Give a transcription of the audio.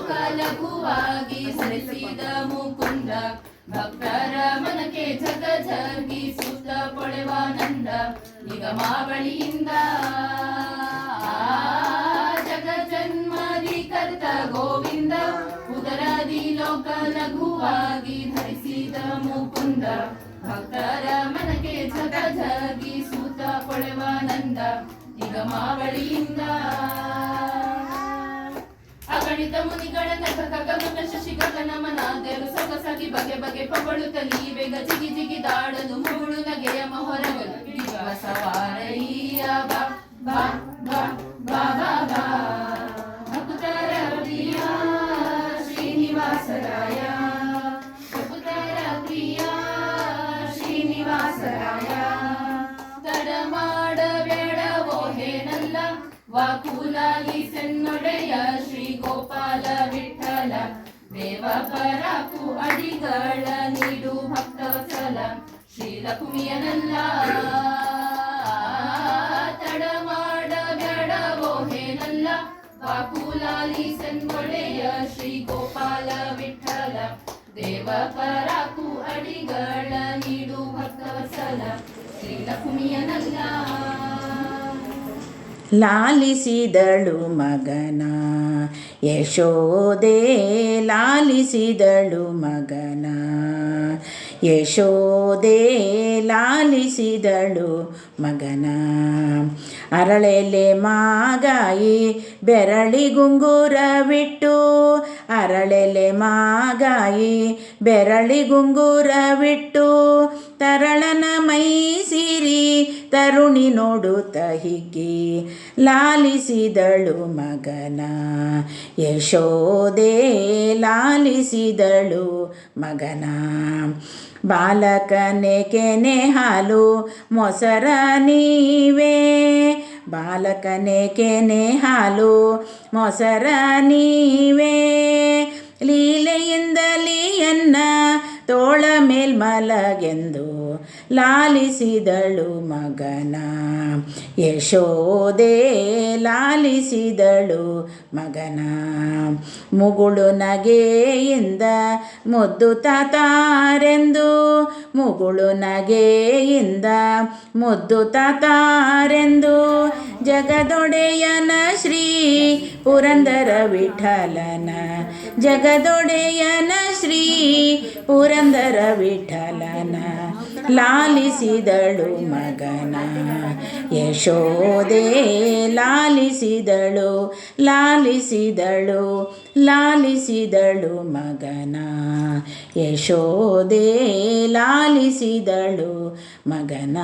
ಲೋಕ ಲಘುವಾಗಿ ಸರಿಸಿದ ಮುಕುಂದ ಭಕ್ತರ ಮನಕ್ಕೆ ಜಗ ಜಗಿಸುತ್ತ ಪೊಳೆವಾನಂದ ನಿಗಮಾವಳಿಯಿಂದ ಜಗಜನ್ಮದಿ ಕರ್ತ ಗೋವಿಂದ ಉದರದಿ ಲೋಕ ಲಘುವಾಗಿ ಧರಿಸಿದ ಮುಕುಂದ ಭಕ್ತರ ಮನಕ್ಕೆ ಜಗ ಜಗಿಸುತ್ತ ಪೊಳೆವಾನಂದ ನಿಗಮಾವಳಿಯಿಂದ ಅಗಣಿತ ಮುನಿಗಳ ನಖ ಗಮನ ಶಶಿ ಗಗನ ಮನಾದರು ಸೊಗಸಾಗಿ ಬಗೆ ಬಗೆ ಪವಳುತ್ತಲಿ ಬೇಗ ಜಿಗಿ ಜಿಗಿ ದಾಡಲು ಮುಗುಳು ನಗೆಯ ಮೊಹರಗಳು ಸವಾರಯ್ಯ ಬಾ ಬಾ ಬಾ ಬಾ ಬಾ ಬಾ ಭಕ್ತರ ಪ್ರಿಯ ಶ್ರೀನಿವಾಸರಾಯ ಭಕ್ತರ ಪ್ರಿಯ ಶ್ರೀನಿವಾಸರಾಯ ತಡ ಮಾಡಬೇಡವೋ ಹೇನಲ್ಲ ವಾಕುಲಾಗಿ ಸೆನ್ನೊಡೆಯ ಶ್ರೀ ಗೋಪಾಲ ವಿಠಲ ದೇವ ಪರಾಕು ಅಡಿಗಳ ನೀಡು ಭಕ್ತವತ್ಸಲ ಶ್ರೀ ಲಕ್ಷ್ಮಿಯನಲ್ಲ ತಡ ಮಾಡಬೇಡವೋ ಹೇನಲ್ಲ ವಾಕುಲಾಲಿ ಸೆನ್ನೊಡೆಯ ಶ್ರೀ ಗೋಪಾಲ ವಿಠಲ ದೇವ ಪರಾಕು ಅಡಿಗಳ ನೀಡು ಭಕ್ತವತ್ಸಲ ಶ್ರೀ ಲಕ್ಷ್ಮಿಯನಲ್ಲ ಲಾಲಿಸಿದಳು ಮಗನ ಯಶೋದೆ ಲಾಲಿಸಿದಳು ಮಗನ ಯಶೋದೆ ಲಾಲಿಸಿದಳು ಮಗನ ಅರಳೆಲೆ ಮಾಗಾಯಿ ಬೆರಳಿಗುಂಗುರವಿಟ್ಟು ಅರಳೆಲೆ ಮಾಗಾಯಿ ಬೆರಳಿಗುಂಗುರವಿಟ್ಟು ತರಳನ ಮೈಸಿರಿ ತರುಣಿ ನೋಡುತ್ತ ಹಿಗ್ಗಿ ಲಾಲಿಸಿದಳು ಮಗನ ಯಶೋದೆ ಲಾಲಿಸಿದಳು ಮಗನ ಬಾಲಕನೆ ಕೆನೆ ಹಾಲು ಮೊಸರ ನೀವೇ ಬಾಲಕನೆ ಕೆನೆ ಹಾಲು ಮೊಸರ ನೀವೇ ಲೀಲೆಯಿಂದಲಿಯನ್ನ ತೋಳ ಮೇಲ್ಮಲಗೆಂದು ಲಾಲಿಸಿದಳು ಮಗನ ಯಶೋದೆ ಲಾಲಿಸಿದಳು ಮಗನ ಮುಗುಳು ನಗೆಯಿಂದ ಮುದ್ದು ತಾರೆಂದು ಮುಗುಳು ನಗೆಯಿಂದ ಮುದ್ದು ತಾರೆಂದು ಜಗದೊಡೆಯನ ಶ್ರೀ ಪುರಂದರ ವಿಠಲನ ಜಗದೊಡೆಯನ ಶ್ರೀ ಪುರಂದರ ವಿಠಲನ ಲಾಲಿಸಿದಳು ಮಗನ ಯಶೋದೆ ಲಾಲಿಸಿದಳು ಲಾಲಿಸಿದಳು ಲಾಲಿಸಿದಳು ಮಗನ ಯಶೋದೆ ಲಾಲಿಸಿದಳು ಮಗನ.